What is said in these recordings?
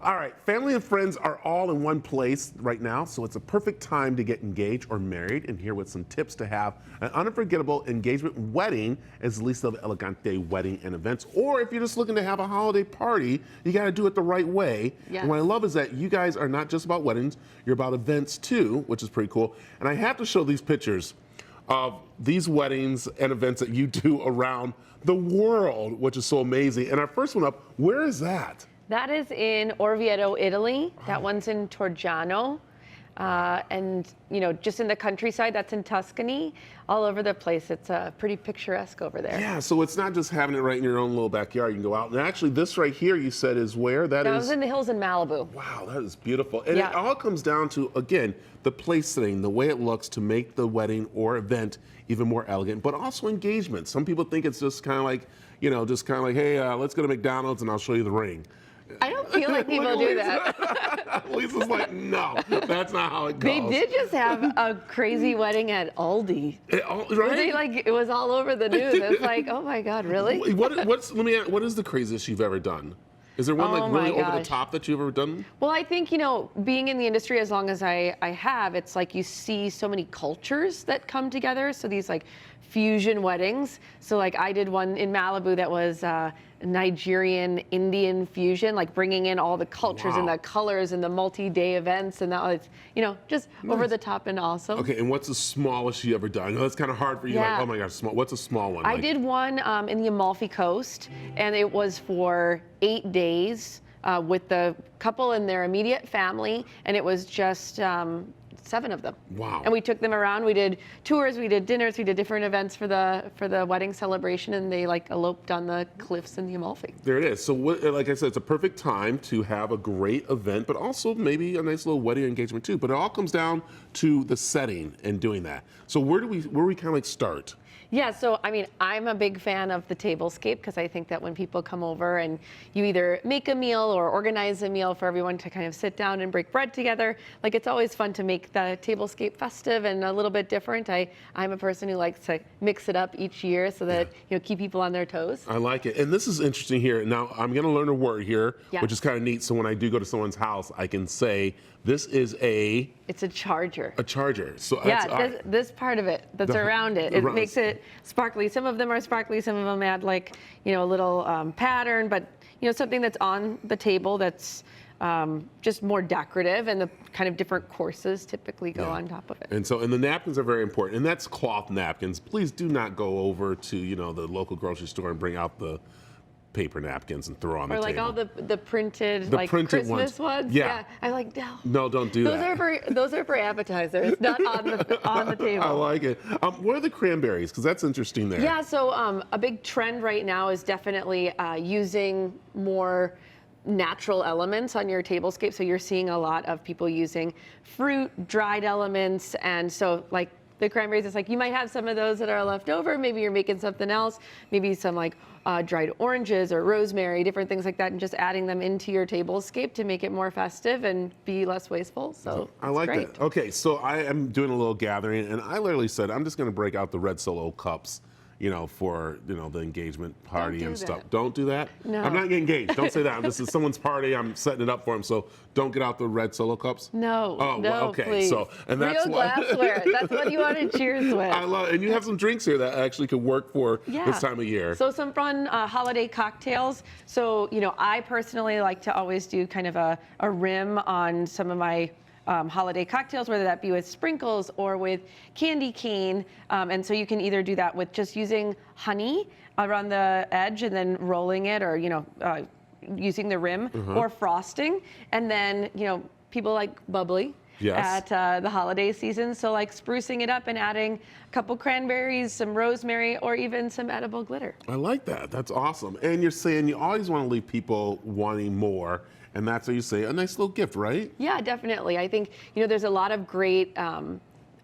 All right, family and friends are all in one place right now, so it's a perfect time to get engaged or married. And here with some tips to have an unforgettable engagement wedding is Lisa of Elegante Wedding and Events. Or if you're just looking to have a holiday party, you got to do it the right way. Yes. And what I love is that you guys are not just about weddings, you're about events too, which is pretty cool. And I have to show these pictures of these weddings and events that you do around the world, which is so amazing. And our first one up, where is that? That is in Orvieto, Italy. That one's in Torgiano. And, you know, just in the countryside, that's in Tuscany. All over the place. It's pretty picturesque over there. Yeah, so it's not just having it right in your own little backyard. You can go out. And actually, this right here, you said, is where? That was in the hills in Malibu. Wow, that is beautiful. And Yeah. it all comes down to, again, the place setting, the way it looks to make the wedding or event even more elegant, but also engagement. Some people think it's just kind of like, you know, hey, let's go to McDonald's and I'll show you the ring. I don't feel like people do that. Lisa's like, no, that's not how it goes. They did just have a crazy wedding at Aldi. Right? It was all over the news. It's like, oh my God, really? Let me ask, what is the craziest you've ever done? Is there one like really over the top that you've ever done? Well, I think, you know, being in the industry as long as I have, it's like you see so many cultures that come together. So these like fusion weddings. So like I did one in Malibu that was Nigerian Indian fusion, like bringing in all the cultures and the colors and the multi-day events, and that was, you know, just over the top and awesome. Okay, and what's the smallest you ever done? I know that's kind of hard for you. Yeah. Like, oh my gosh, small. What's a small one? I did one in the Amalfi Coast, and it was for 8 days with the couple and their immediate family, and it was just 7 of them. Wow. And we took them around. We did tours, we did dinners, we did different events for the wedding celebration, and they like eloped on the cliffs in the Amalfi. There it is. So like I said, it's a perfect time to have a great event, but also maybe a nice little wedding engagement too. But it all comes down to the setting and doing that. So where we kind of like start? Yeah, so I mean, I'm a big fan of the tablescape because I think that when people come over and you either make a meal or organize a meal for everyone to kind of sit down and break bread together, like it's always fun to make the tablescape festive and a little bit different. I'm a person who likes to mix it up each year so that, you know, keep people on their toes. I like it. And this is interesting here. Now, I'm going to learn a word here, which is kind of neat. So when I do go to someone's house, I can say, this is a... It's a charger. A charger. So yeah, this part of it that's around it, it makes it sparkly. Some of them are sparkly, some of them add like, you know, a little pattern, but, you know, something that's on the table that's just more decorative, and the kind of different courses typically go on top of it. And the napkins are very important, and that's cloth napkins. Please do not go over to, you know, the local grocery store and bring out the paper napkins and throw on the table. Or like all the printed, like printed Christmas ones. Yeah. I like, no, don't do that. Those are for appetizers, not on the table. I like it. What are the cranberries? Because that's interesting there. Yeah, so a big trend right now is definitely using more natural elements on your tablescape. So you're seeing a lot of people using fruit, dried elements, and so like the cranberries, it's like you might have some of those that are left over. Maybe you're making something else, maybe some like dried oranges or rosemary, different things like that, and just adding them into your tablescape to make it more festive and be less wasteful. So I like that. Okay, so I am doing a little gathering, and I literally said I'm just going to break out the red Solo cups, you know, for, you know, the engagement party and stuff. Don't do that? No. I'm not getting engaged. Don't say that. This is someone's party. I'm setting it up for them. So don't get out the red Solo cups. No. Oh, no, well, okay. please. So, and that's real glassware. That's what you want to cheers with. I love it. And you have some drinks here that actually could work for this time of year. So some fun holiday cocktails. So, you know, I personally like to always do kind of a rim on some of my holiday cocktails, whether that be with sprinkles or with candy cane. And so you can either do that with just using honey around the edge and then rolling it, or, you know, using the rim, or frosting. And then, you know, people like bubbly at the holiday season. So like sprucing it up and adding a couple cranberries, some rosemary, or even some edible glitter. I like that. That's awesome. And you're saying you always want to leave people wanting more. And that's what you say, a nice little gift, right? Yeah, definitely. I think, you know, there's a lot of great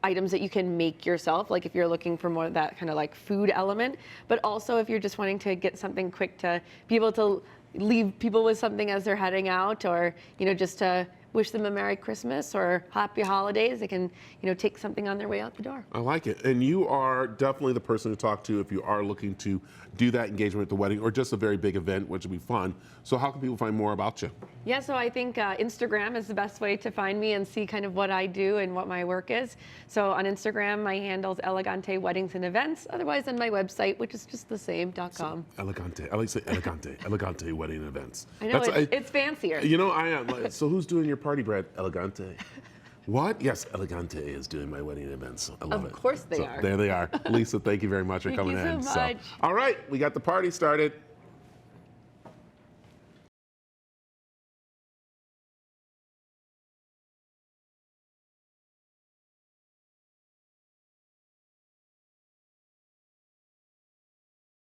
items that you can make yourself, like if you're looking for more of that kind of like food element, but also if you're just wanting to get something quick to be able to leave people with something as they're heading out, or, you know, just to wish them a Merry Christmas or Happy Holidays. They can, you know, take something on their way out the door. I like it. And you are definitely the person to talk to if you are looking to do that engagement at the wedding or just a very big event, which would be fun. So how can people find more about you? Yeah, so I think Instagram is the best way to find me and see kind of what I do and what my work is. So on Instagram, my handle's Elegante Weddings and Events. Otherwise, on my website, which is just the same, .com. Elegante. I like to say Elegante. Elegante Wedding and Events. I know, it's fancier. You know, I am. So who's doing your party, Brad? Elegante. What? Yes, Elegante is doing my wedding events. I love it. Of course they are. There they are. Lisa, thank you very much for Thank coming you so in. much. All right, we got the party started.